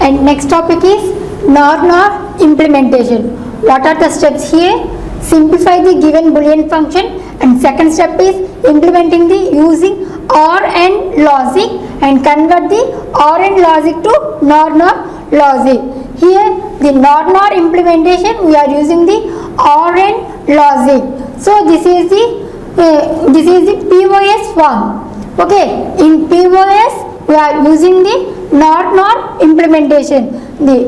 And next topic is NOR implementation. What are the steps here? Simplify the given boolean function, and second step is implementing the using OR and logic and convert the OR and logic to NOR logic. Here the NOR implementation we are using the OR and logic. So this is the POS form. Okay, in POS we are using the NOR implementation.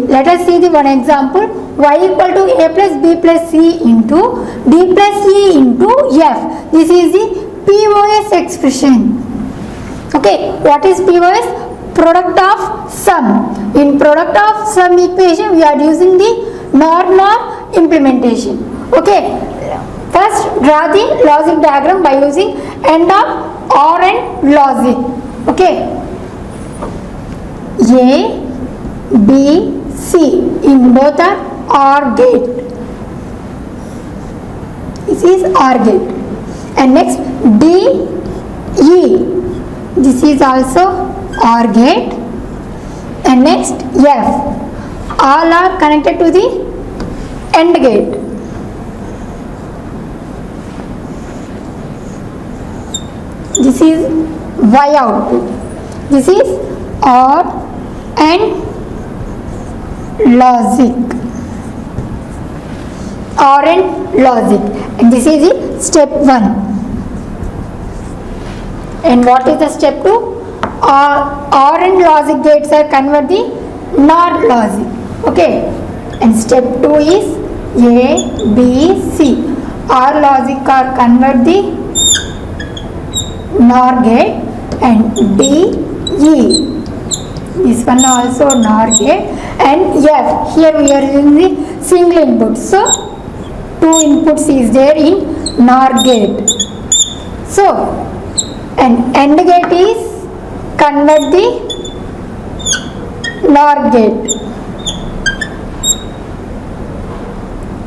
Let us see the one example. Y equal to a plus b plus c into d plus e into f. This is the POS expression. Okay, what is POS? Product of sum. In product of sum equation we are using the NOR implementation. Okay, first draw the logic diagram by using AND of OR and logic. Okay, A, B, C in both are OR gate. This is OR gate. And next D, E. This is also OR gate. And next F. All are connected to the AND gate. This is Y output. This is OR and logic. OR and logic. And this is the step 1. And what is the step 2? OR and logic gates are convert the NOR logic. Okay. And step 2 is A, B, C. OR logic are convert the NOR gate, and D, E. This one also NOR gate, and F. Here we are using the single input. So 2 inputs is there in NOR gate. So and AND gate is convert the NOR gate.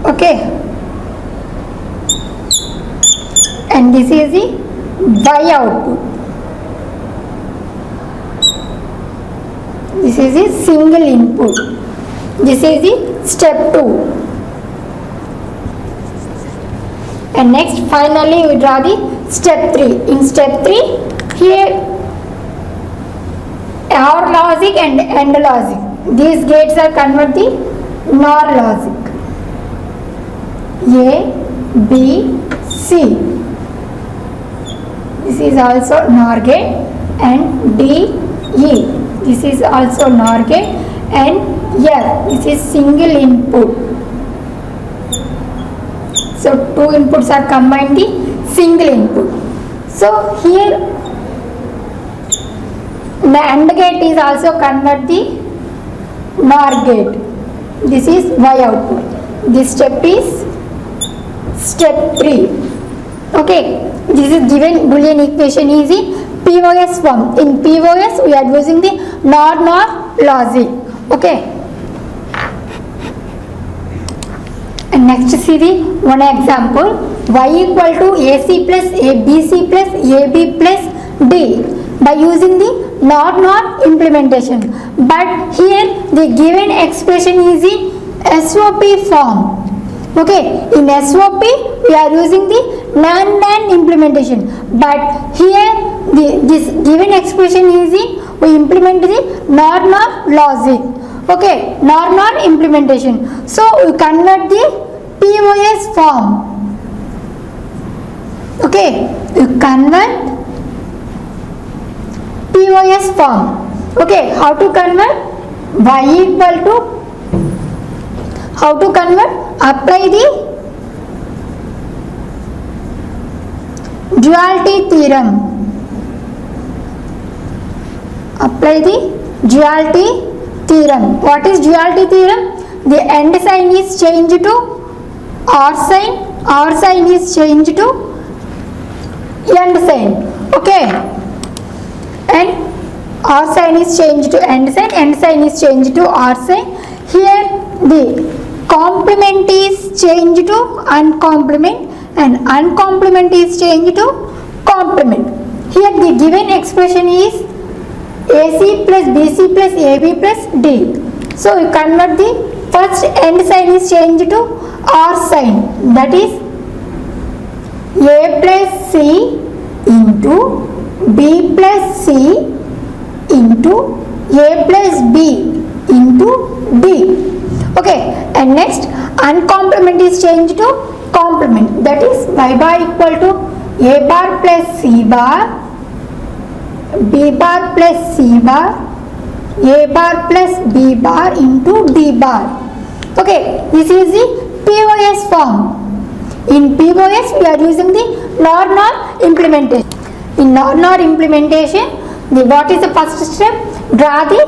Okay, and this is the Y output. This is the single input. This is the step 2. And next finally we draw the step 3. In step 3 here OR logic and AND logic. These gates are convert the NOR logic. A, B, C. This is also NOR gate, and D, E. This is also NOR gate, and F. This is single input. So 2 inputs are combined the single input. So here the AND gate is also convert the NOR gate. This is Y output. This step is step 3. Okay, this is given boolean equation is in POS form. In POS we are using the NOR logic. Okay, and next see the one example. Y equal to AC plus ABC plus AB plus D by using the NOR implementation. But here the given expression is in SOP form. Okay, in SOP we are using the NAND implementation, but here this given expression is in we implement the NOR logic. Okay, NOR implementation. So we convert the POS form. Okay, we convert POS form. Okay, how to convert? Y equal to, how to convert? Apply the duality theorem. Apply the duality theorem. What is duality theorem? The AND sign is changed to OR sign. OR sign is changed to AND sign. Okay, and OR sign is changed to AND sign is changed to OR sign. Here the complement is changed to uncomplement, and uncomplement is changed to complement. Here the given expression is AC plus BC plus AB plus D. So you convert the first end sign is changed to or sign, that is a plus c into b plus c into a plus b into d. Okay, and next uncomplement is changed to complement, that is y bar equal to a bar plus c bar, b bar plus c bar, a bar plus b bar into d bar. Okay, this is the POS form. In POS we are using the NOR implementation. In NOR implementation, what is the first step? Draw the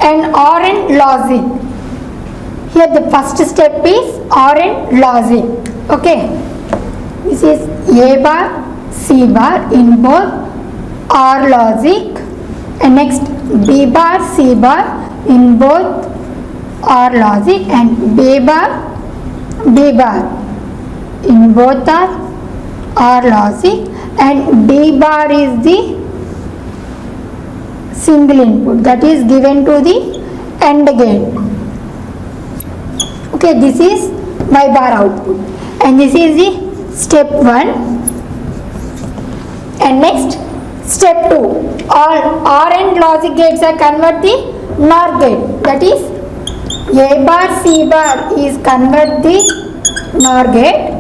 and OR and logic. Here the first step is OR and logic. Okay, this is a bar c bar in both OR logic, and next b bar c bar in both OR logic, and b bar in both are OR logic, and d bar is the single input that is given to the AND gate. Okay, this is y bar output, and this is the step 1. And next step 2, all OR and logic gates are convert the NOR gate, that is a bar c bar is convert the NOR gate,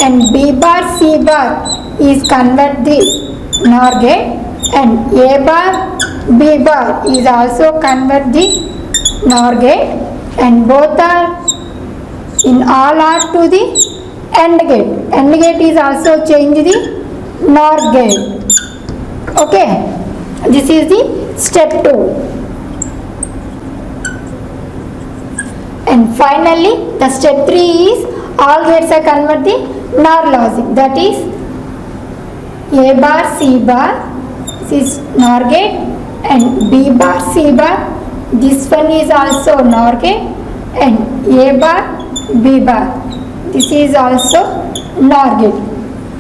and b bar c bar is convert the NOR gate, and a bar b bar is also convert the NOR gate, and both are in all are to the AND gate. AND gate is also change the NOR gate. Okay, this is the step 2. And finally the step 3 is all gates are convert the NOR logic, that is a bar c bar, this is NOR gate, and b bar c bar, this one is also NOR gate, and a bar b bar, this is also NOR gate.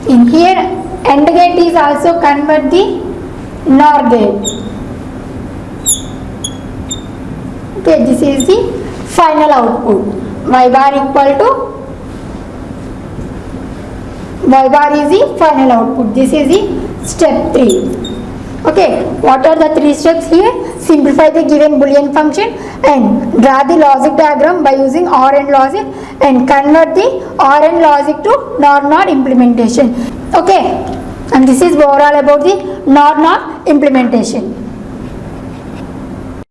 In here AND gate is also convert the NOR gate. Okay, this is the final output. Y bar equal to y bar is the final output. This is the step 3. Okay, what are the 3 steps here? Simplify the given Boolean function and draw the logic diagram by using OR and logic, and convert the OR and logic to NOR implementation. Okay, and this is overall about the NOR implementation.